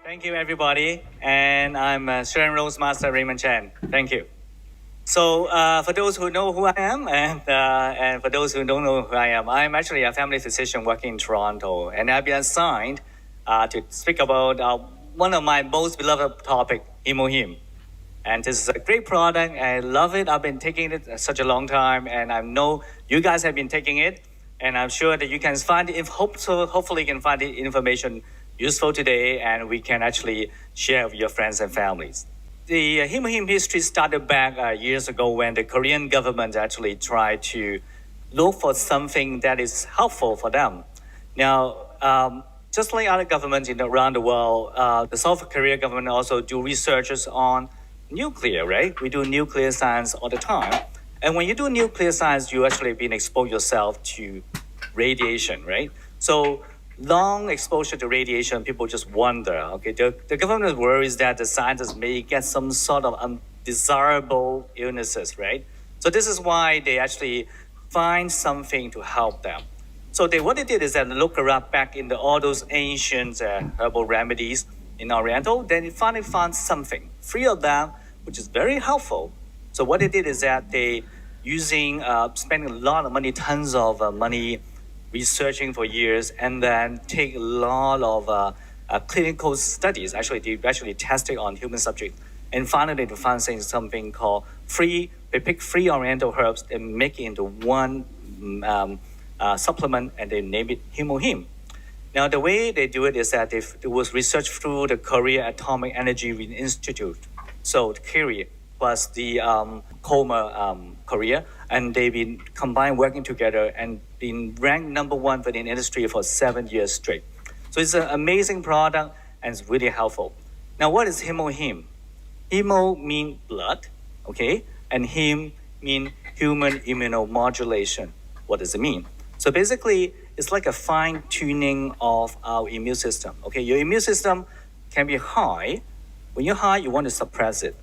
Thank you, everybody. And I'm Sharon Rose Master Raymond Chen. Thank you. So for those who know who I am and for those who don't know who I am, I'm actually a family physician working in Toronto. And I've been assigned to speak about one of my most beloved topic, HemoHIM. And this is a great product. I love it. I've been taking it such a long time. And I know you guys have been taking it. And I'm sure that you can find it, hopefully you can find the information useful today, and we can actually share with your friends and families. The HemoHIM history started back years ago when the Korean government actually tried to look for something that is helpful for them. Now, just like other governments around the world, the South Korea government also do researches on nuclear, right? We do nuclear science all the time. And when you do nuclear science, you actually been exposed yourself to radiation, right? So long exposure to radiation, people just wonder, okay, the government worries that the scientists may get some sort of undesirable illnesses, right? So this is why they actually find something to help them. So what they did is that look around back in all those ancient herbal remedies in Oriental, then they finally found something, 3 of them, which is very helpful. So what they did is that they spending a lot of money, tons of money, researching for years, and then take a lot of clinical studies. Actually, they tested on human subjects, and finally they found something called they pick 3 Oriental herbs and make it into one supplement, and they name it HemoHIM. Now, the way they do it is that it was researched through the Korea Atomic Energy Institute, so the KERI plus the Korea, and they've been combined working together and been ranked #1 for the industry for 7 years straight. So it's an amazing product and it's really helpful. Now, what is HemoHIM? Hemo means blood, okay? And Him means human immunomodulation. What does it mean? So basically, it's like a fine-tuning of our immune system. Okay, your immune system can be high. When you're high, you want to suppress it.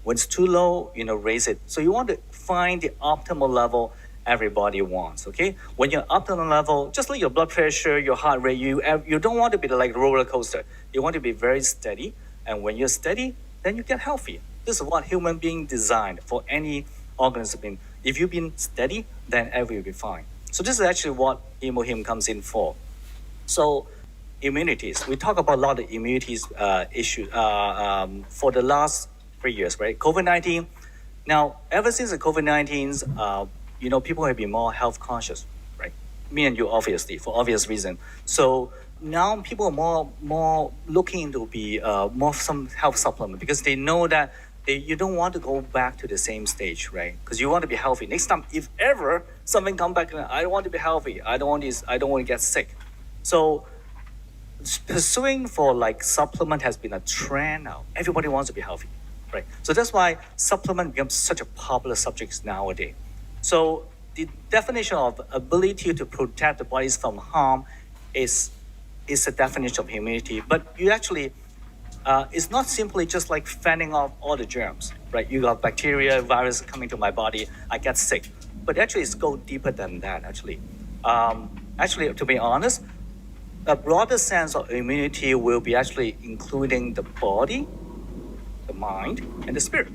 When it's too low, raise it. So you want to find the optimal level everybody wants, okay? When you're optimal level, just like your blood pressure, your heart rate, you don't want to be like a roller coaster. You want to be very steady. And when you're steady, then you get healthy. This is what human being designed for any organism. If you've been steady, then everything will be fine. So this is actually what HemoHIM comes in for. So immunities, we talk about a lot of immunities issues for the last 3 years, right? COVID-19. Now, ever since the COVID-19's, people have been more health conscious, right? Me and you, obviously, for obvious reason. So now people are more looking to be more some health supplement because they know that you don't want to go back to the same stage, right? Because you want to be healthy. Next time, if ever something come back, I don't want to be healthy. I don't want to get sick. So pursuing for supplement has been a trend now. Everybody wants to be healthy. Right. So that's why supplement becomes such a popular subject nowadays. So the definition of ability to protect the bodies from harm is a definition of immunity. But you actually, it's not simply just like fending off all the germs, right? You got bacteria, virus coming to my body, I get sick. But actually, it's go deeper than that. Actually, to be honest, a broader sense of immunity will be actually including the body, the mind, and the spirit.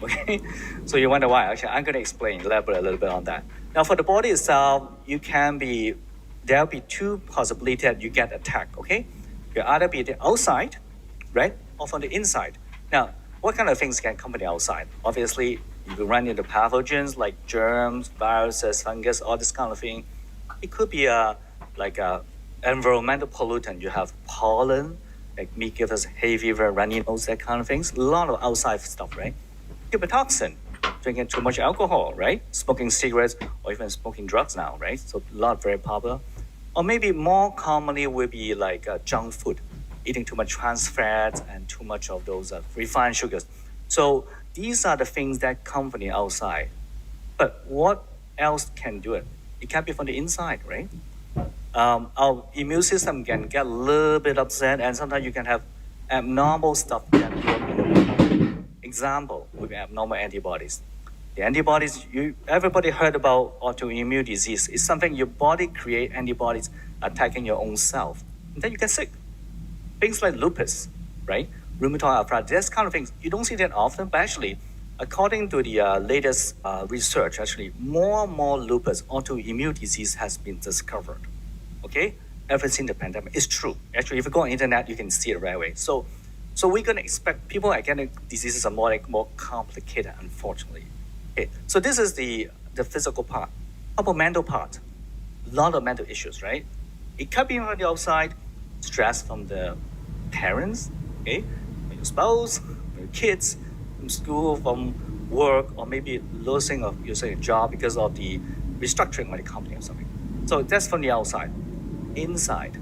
Okay, so you wonder why? Actually, I'm going to elaborate a little bit on that. Now, for the body itself, there'll be 2 possibilities that you get attacked. Okay, you either be the outside, right, or from the inside. Now, what kind of things can come from the outside? Obviously, you will run into pathogens like germs, viruses, fungus, all this kind of thing. It could be a environmental pollutant. You have pollen. Like me give us hay fever, runny nose, that kind of things. A lot of outside stuff, right? Could be toxin, drinking too much alcohol, right? Smoking cigarettes or even smoking drugs now, right? So a lot very popular. Or maybe more commonly would be junk food, eating too much trans fats and too much of those refined sugars. So these are the things that come from the outside. But what else can do it? It can be from the inside, right? Our immune system can get a little bit upset, and sometimes you can have abnormal stuff that work in the body. Example would be abnormal antibodies. The antibodies, everybody heard about autoimmune disease. It's something your body create antibodies attacking your own self. And then you get sick. Things like lupus, right? Rheumatoid arthritis, this kind of things. You don't see that often, but actually, according to the latest research, actually, more and more lupus, autoimmune disease has been discovered, okay? Ever since the pandemic. It's true. Actually, if you go on the internet, you can see it right away. So we're going to expect people getting diseases are more complicated, unfortunately. Okay, so this is the physical part. How about mental part? A lot of mental issues, right? It could be from the outside, stress from the parents, okay, from your spouse, from your kids, from school, from work, or maybe losing of your job because of the restructuring of the company or something. So that's from the outside. Inside,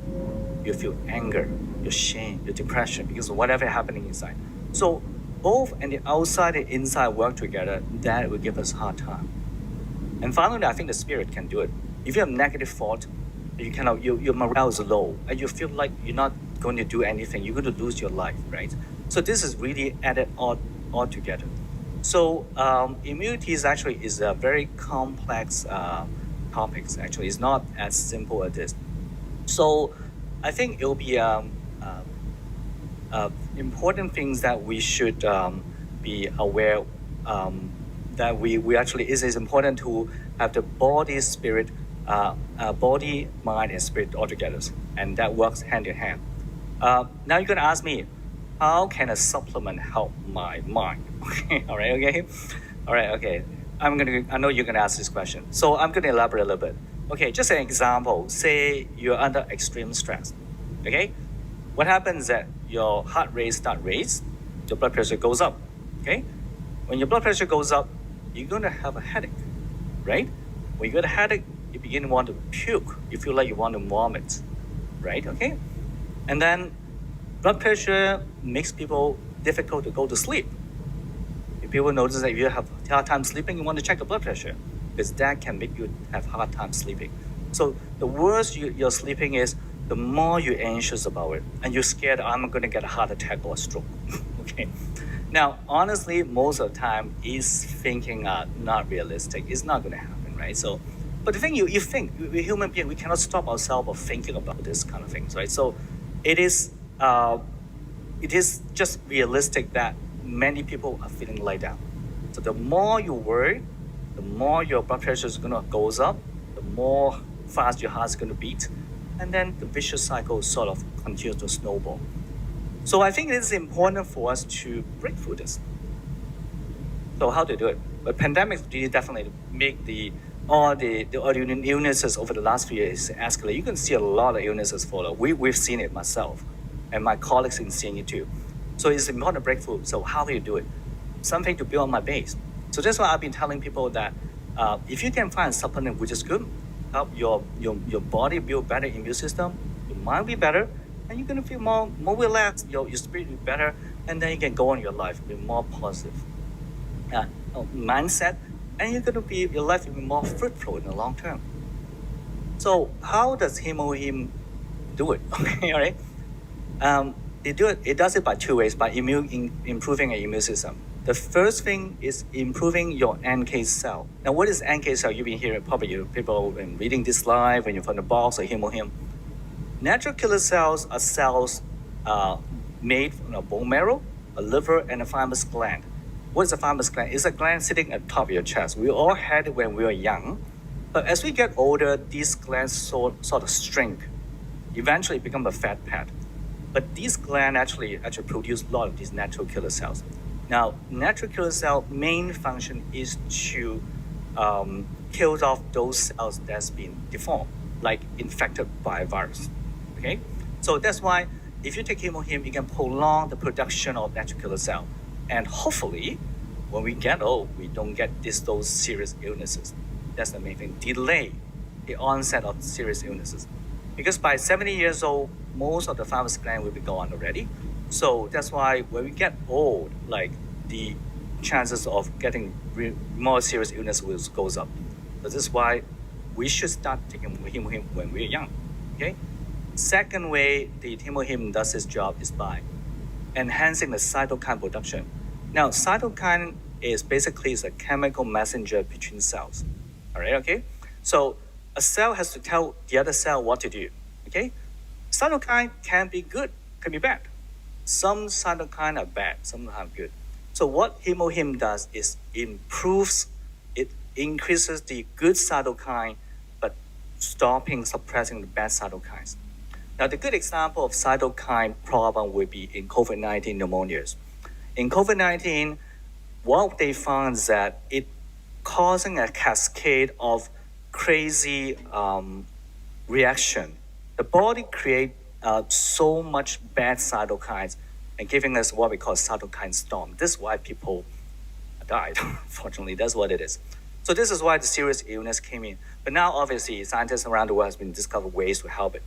you feel anger, your shame, your depression because of whatever happening inside. So both and the outside and inside work together, that will give us a hard time. And finally, I think the spirit can do it. If you have negative thought, your morale is low, and you feel like you're not going to do anything, you're going to lose your life, right? So this is really added all together. So immunity is a very complex topic. Actually, it's not as simple as this. So I think it will be important things that we should be aware that we actually is important to have the body, spirit, body, mind, and spirit all together, and that works hand in hand. Now you're gonna ask me, how can a supplement help my mind? Okay, all right, okay. I know you're gonna ask this question, so I'm gonna elaborate a little bit. Okay, just an example. Say you're under extreme stress. Okay, what happens is that your heart rate starts raise, your blood pressure goes up. Okay, when your blood pressure goes up, you're gonna have a headache, right? When you get a headache, you begin to want to puke. You feel like you want to vomit, right? Okay, and then blood pressure makes people difficult to go to sleep. If people notice that if you have a hard time sleeping, you want to check the blood pressure, because that can make you have hard time sleeping. So the worse you're sleeping is, the more you're anxious about it, and you're scared I'm going to get a heart attack or a stroke. Okay. Now, honestly, most of the time, is thinking not realistic. It's not going to happen, right? So, but the thing you think, we're human beings, we cannot stop ourselves of thinking about this kind of things, right? So, it is just realistic that many people are feeling laid down. So the more you worry, the more your blood pressure is going to goes up, the more fast your heart's going to beat, and then the vicious cycle sort of continues to snowball. So I think it is important for us to break through this. So how to do it? But pandemics really definitely make all the illnesses over the last few years escalate. You can see a lot of illnesses follow. We've seen it myself, and my colleagues have seen it too. So it's important to break through. So how do you do it? Something to build on my base. So that's why I've been telling people that if you can find a supplement which is good, help your body build better immune system, your mind will be better, and you're gonna feel more relaxed, your spirit will be better, and then you can go on your life with more positive mindset, and your life will be more fruitful in the long term. So how does HemoHIM do it? Okay, all right. It does it by two ways, by improving an immune system. The first thing is improving your NK cell. Now, what is NK cell? You've been hearing, probably people have been reading this live when you're from the box or HemoHIM. Natural killer cells are cells made from a bone marrow, a liver, and a thymus gland. What is a thymus gland? It's a gland sitting at the top of your chest. We all had it when we were young. But as we get older, these glands sort of shrink. Eventually become a fat pad. But these glands actually produce a lot of these natural killer cells. Now, natural killer cell main function is to kill off those cells that's been deformed, like infected by a virus. Okay, so that's why if you take HemoHIM, you can prolong the production of natural killer cell, and hopefully, when we get old, we don't get those serious illnesses. That's the main thing. Delay the onset of serious illnesses, because by 70 years old, most of the thymus gland will be gone already. So that's why when we get old, like the chances of getting more serious illness goes up. So this is why we should start taking HemoHIM when we're young. Okay. Second way the HemoHIM does its job is by enhancing the cytokine production. Now, cytokine is basically a chemical messenger between cells. All right. Okay. So a cell has to tell the other cell what to do. Okay. Cytokine can be good, can be bad. Some cytokines are bad, some are good. So what HemoHIM does is it increases the good cytokine, but suppressing the bad cytokines. Now, the good example of cytokine problem would be in COVID-19 pneumonias. In COVID-19, what they found is that it causing a cascade of crazy reaction. The body create so much bad cytokines and giving us what we call cytokine storm. This is why people died. Fortunately, that's what it is. So this is why the serious illness came in. But now, obviously, scientists around the world have been discovered ways to help it.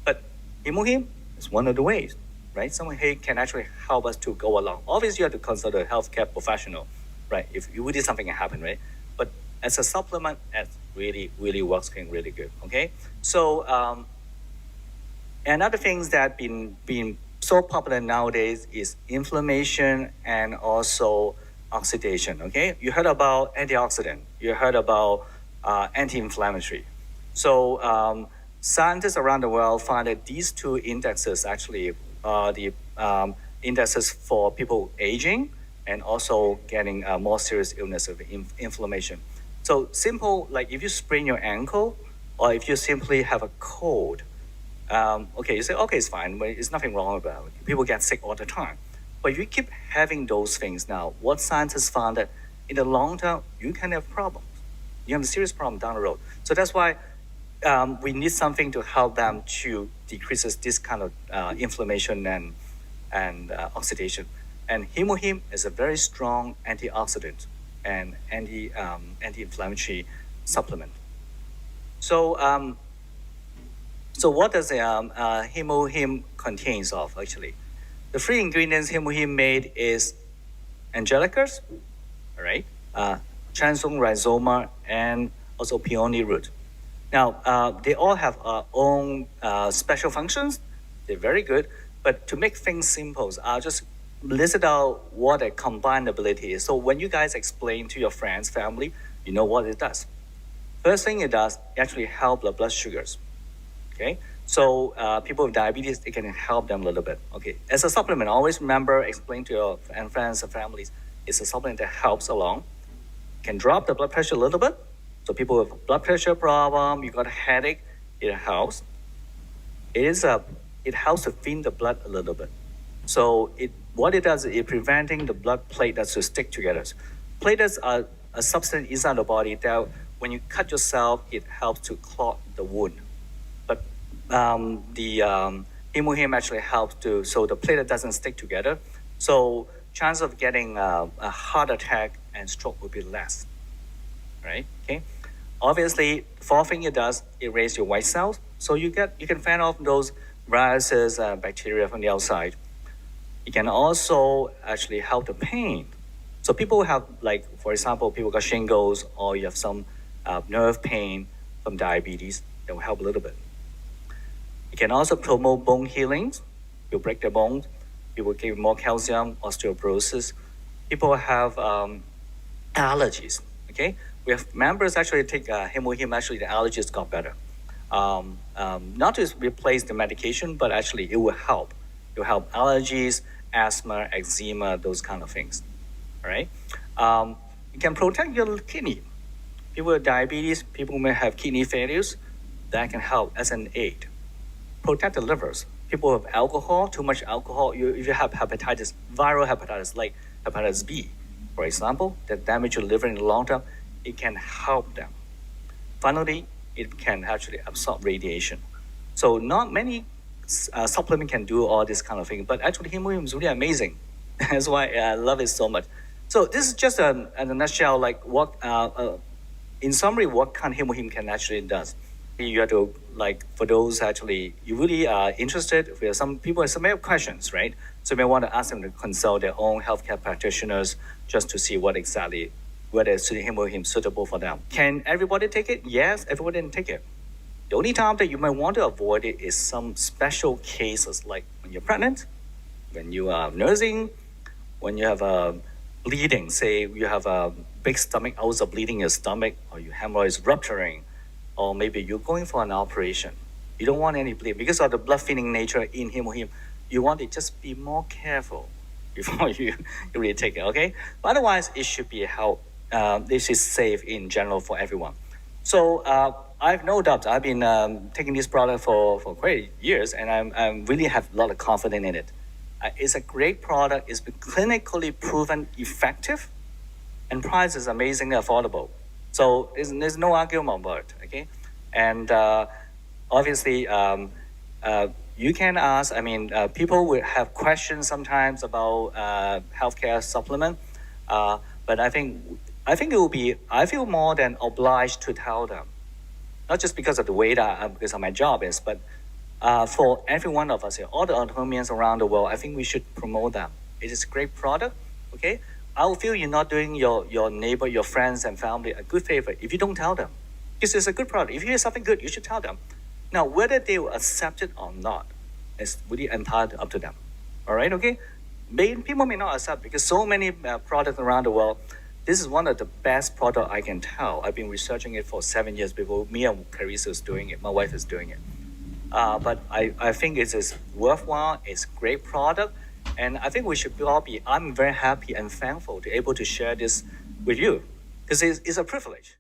But HemoHIM is one of the ways, right? Someone can actually help us to go along. Obviously, you have to consult a healthcare professional, right? If you did something happen, right? But as a supplement, it really, really works really good, okay? So another things that been so popular nowadays is inflammation and also oxidation, okay? You heard about antioxidant. You heard about anti-inflammatory. So scientists around the world find that these two indexes actually are the indexes for people aging and also getting more serious illness of inflammation. So simple, like if you sprain your ankle or if you simply have a cold, okay, you say, okay, it's fine, but there's nothing wrong about it. People get sick all the time. But if you keep having those things now, what scientists found that in the long term, you can have problems. You have a serious problem down the road. So that's why we need something to help them to decrease this kind of inflammation and oxidation. And HemoHIM is a very strong antioxidant and anti-inflammatory supplement. So so what does HemoHIM contains of actually? The three ingredients HemoHIM made is angelicus, all right, transome rhizoma, and also peony root. Now, they all have own special functions. They're very good, but to make things simple, I'll just list out what a combined ability is. So when you guys explain to your friends, family, you know what it does. First thing it does, it actually help the blood sugars. Okay, so people with diabetes, it can help them a little bit. Okay, as a supplement, always remember, explain to your friends and families, it's a supplement that helps along. Can drop the blood pressure a little bit. So people with blood pressure problem, you got a headache, it helps. It helps to thin the blood a little bit. So what it does is it preventing the blood platelets to stick together. Platelets are a substance inside the body that when you cut yourself, it helps to clot the wound. But the HemoHIM actually helps so the platelet doesn't stick together. So chance of getting a heart attack and stroke will be less, right? Okay. Obviously, fourth thing it does, it raises your white cells. So you can fend off those viruses, bacteria from the outside. It can also actually help the pain. So people have, like, for example, people got shingles or you have some nerve pain from diabetes, that will help a little bit. It can also promote bone healing. You break the bones, people give more calcium, osteoporosis. People have allergies, okay? We have members actually take HemoHIM, actually the allergies got better. Not to replace the medication, but actually it will help. It will help allergies, asthma, eczema, those kind of things, all right? It can protect your kidney. People with diabetes, people may have kidney failures, that can help as an aid. Protect the livers. People with alcohol, too much alcohol, if you have hepatitis, viral hepatitis, like hepatitis B, for example, that damage your liver in the long term, it can help them. Finally, it can actually absorb radiation. So not many supplement can do all this kind of thing, but actually HemoHIM is really amazing. That's why I love it so much. So this is just in a nutshell, like what, in summary, what kind of HemoHIM can actually does. You have to, like, for those actually, you really are interested, if some people may have questions, right? So you may want to ask them to consult their own healthcare practitioners just to see what exactly, whether HemoHIM suitable for them. Can everybody take it? Yes, everybody can take it. The only time that you might want to avoid it is some special cases, like when you're pregnant, when you are nursing, when you have a bleeding, say you have a big stomach ulcer bleeding in your stomach, or your hemorrhoids rupturing, or maybe you're going for an operation. You don't want any bleeding. Because of the blood thinning nature in HemoHIM, you want to just be more careful before you really take it, okay? But otherwise, it should be help. This is safe in general for everyone. So I have no doubt. I've been taking this product for quite years, and I'm really have a lot of confidence in it. It's a great product. It's been clinically proven effective, and price is amazingly affordable. So there's no argument about it, okay? And obviously, you can ask. I mean, people will have questions sometimes about healthcare supplement, but I think it will be. I feel more than obliged to tell them, not just because of the way that because of my job is, but for every one of us here, all the autonomians around the world, I think we should promote them. It is a great product, okay? I will feel you're not doing your neighbor, your friends and family a good favor if you don't tell them. Because it's a good product. If you hear something good, you should tell them. Now, whether they will accept it or not is really entirely up to them. All right, okay? People may not accept because so many products around the world. This is one of the best products I can tell. I've been researching it for 7 years before me and Carissa is doing it. My wife is doing it. But I think it is worthwhile. It's a great product. And I think we should all be, I'm very happy and thankful to be able to share this with you because it's a privilege.